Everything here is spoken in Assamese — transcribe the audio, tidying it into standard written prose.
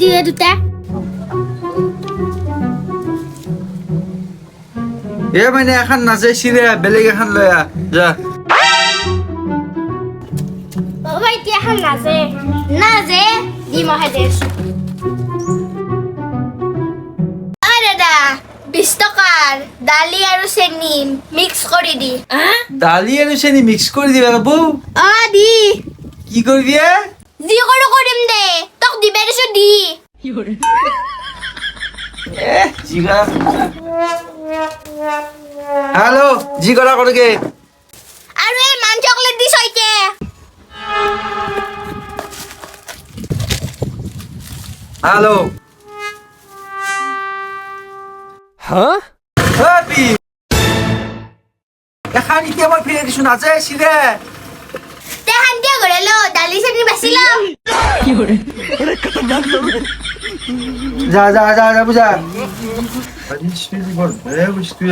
দিয়ে দুটা এ মানে এখন নাচে চিৰে বেলেগ এখন লৈ আহ যা ও ভাই কি এখন নাচে নাচে দি মহে দেশ দাদা 20 টকাৰ দালি আৰু চেনি মিক্স কৰি দি দালি আৰু চেনি মিক্স কৰি দিবা বাবু দি কি কৰিবি যি কৰো কৰিম দে তোক দিবা দিছো দি জিগা হ্যালো জি কৰা কৰগে আৰু এই মান চকলেট দি সইতে হ্যালো Huh? হ্যাপি এখানি কে মই ফিরে দিছু নাচে সিরে তে হান্তিয়া করে লো দালি চেনি বাছিলাম যা যা যা যা বুঝা আজি শুনি বল এ বুঝ তুই